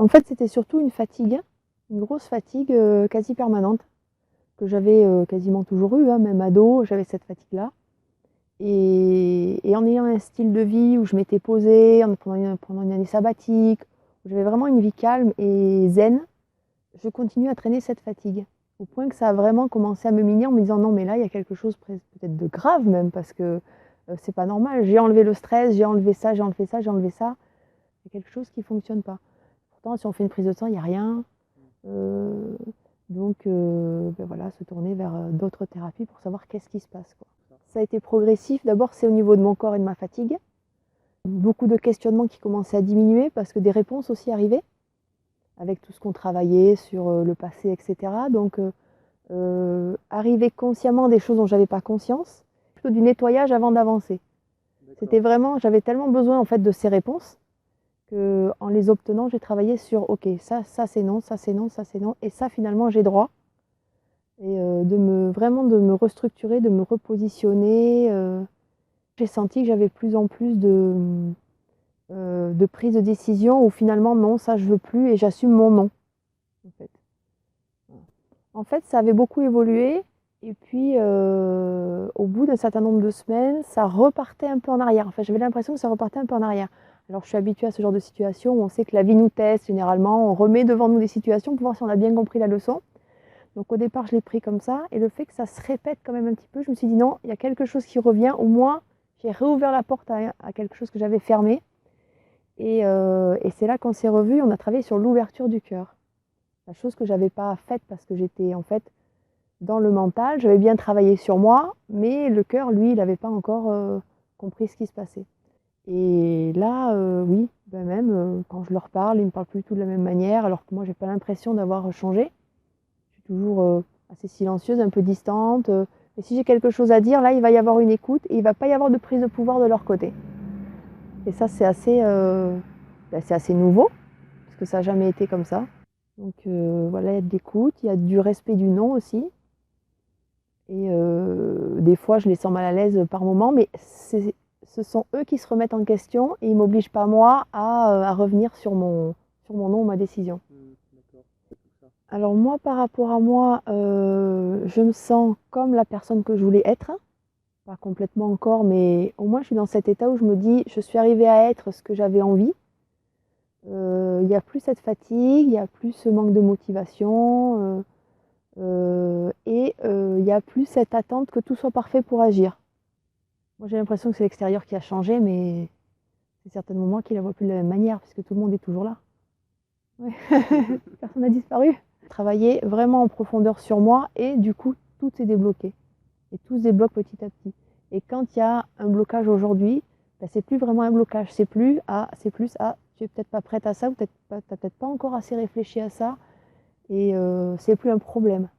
En fait, c'était surtout une fatigue, une grosse fatigue quasi permanente, que j'avais quasiment toujours eue, hein, même ado, j'avais cette fatigue-là. Et en ayant un style de vie où je m'étais posée pendant une année sabbatique, où j'avais vraiment une vie calme et zen, je continue à traîner cette fatigue. Au point que ça a vraiment commencé à me miner en me disant non mais là il y a quelque chose peut-être de grave même parce que c'est pas normal. J'ai enlevé le stress, j'ai enlevé ça, j'ai enlevé ça, j'ai enlevé ça. Il y a quelque chose qui ne fonctionne pas. Pourtant si on fait une prise de sang, il n'y a rien. Euh, ben voilà, se tourner vers d'autres thérapies pour savoir qu'est-ce qui se passe, quoi. Ça a été progressif. D'abord, c'est au niveau de mon corps et de ma fatigue. Beaucoup de questionnements qui commençaient à diminuer parce que des réponses aussi arrivaient avec tout ce qu'on travaillait sur le passé, etc. Donc, arriver consciemment à des choses dont je n'avais pas conscience, plutôt du nettoyage avant d'avancer. C'était vraiment, j'avais tellement besoin en fait de ces réponses qu'en les obtenant, j'ai travaillé sur ok, ça c'est non, ça c'est non, ça c'est non, et ça finalement j'ai droit. Et vraiment de me restructurer, de me repositionner. J'ai senti que j'avais plus en plus de prise de décision où finalement non, ça je veux plus et j'assume mon non. En fait, ça avait beaucoup évolué et puis au bout d'un certain nombre de semaines, ça repartait un peu en arrière. Enfin, j'avais l'impression que ça repartait un peu en arrière. Alors je suis habituée à ce genre de situation où on sait que la vie nous teste généralement, on remet devant nous des situations pour voir si on a bien compris la leçon. Donc au départ, je l'ai pris comme ça. Et le fait que ça se répète quand même un petit peu, je me suis dit non, il y a quelque chose qui revient. Au moins, j'ai réouvert la porte à quelque chose que j'avais fermé. Et c'est là qu'on s'est revus. On a travaillé sur l'ouverture du cœur. La chose que je n'avais pas faite parce que j'étais en fait dans le mental. J'avais bien travaillé sur moi, mais le cœur, lui, il n'avait pas encore compris ce qui se passait. Et là, oui, ben même quand je leur parle, ils ne me parlent plus du tout de la même manière, alors que moi, j'ai pas l'impression d'avoir changé. Je suis toujours assez silencieuse, un peu distante. Et si j'ai quelque chose à dire, là, il va y avoir une écoute et il ne va pas y avoir de prise de pouvoir de leur côté. Et ça, c'est assez nouveau, parce que ça n'a jamais été comme ça. Donc voilà, il y a de l'écoute, il y a du respect du non aussi. Et des fois, je les sens mal à l'aise par moment, mais ce sont eux qui se remettent en question et ils ne m'obligent pas, moi, à revenir sur mon non ou ma décision. Alors moi, par rapport à moi, je me sens comme la personne que je voulais être. Pas complètement encore, mais au moins je suis dans cet état où je me dis, je suis arrivée à être ce que j'avais envie. Il n'y a plus cette fatigue, il n'y a plus ce manque de motivation, et il n'y a plus cette attente que tout soit parfait pour agir. Moi j'ai l'impression que c'est l'extérieur qui a changé, mais c'est certainement moi qui ne la vois plus de la même manière, puisque tout le monde est toujours là. Ouais. Personne n'a disparu. Travailler vraiment en profondeur sur moi et du coup tout est débloqué. Et tout se débloque petit à petit. Et quand il y a un blocage aujourd'hui, ben, c'est plus vraiment un blocage, c'est plus tu es peut-être pas prête à ça, ou tu n'as peut-être pas encore assez réfléchi à ça, et c'est plus un problème.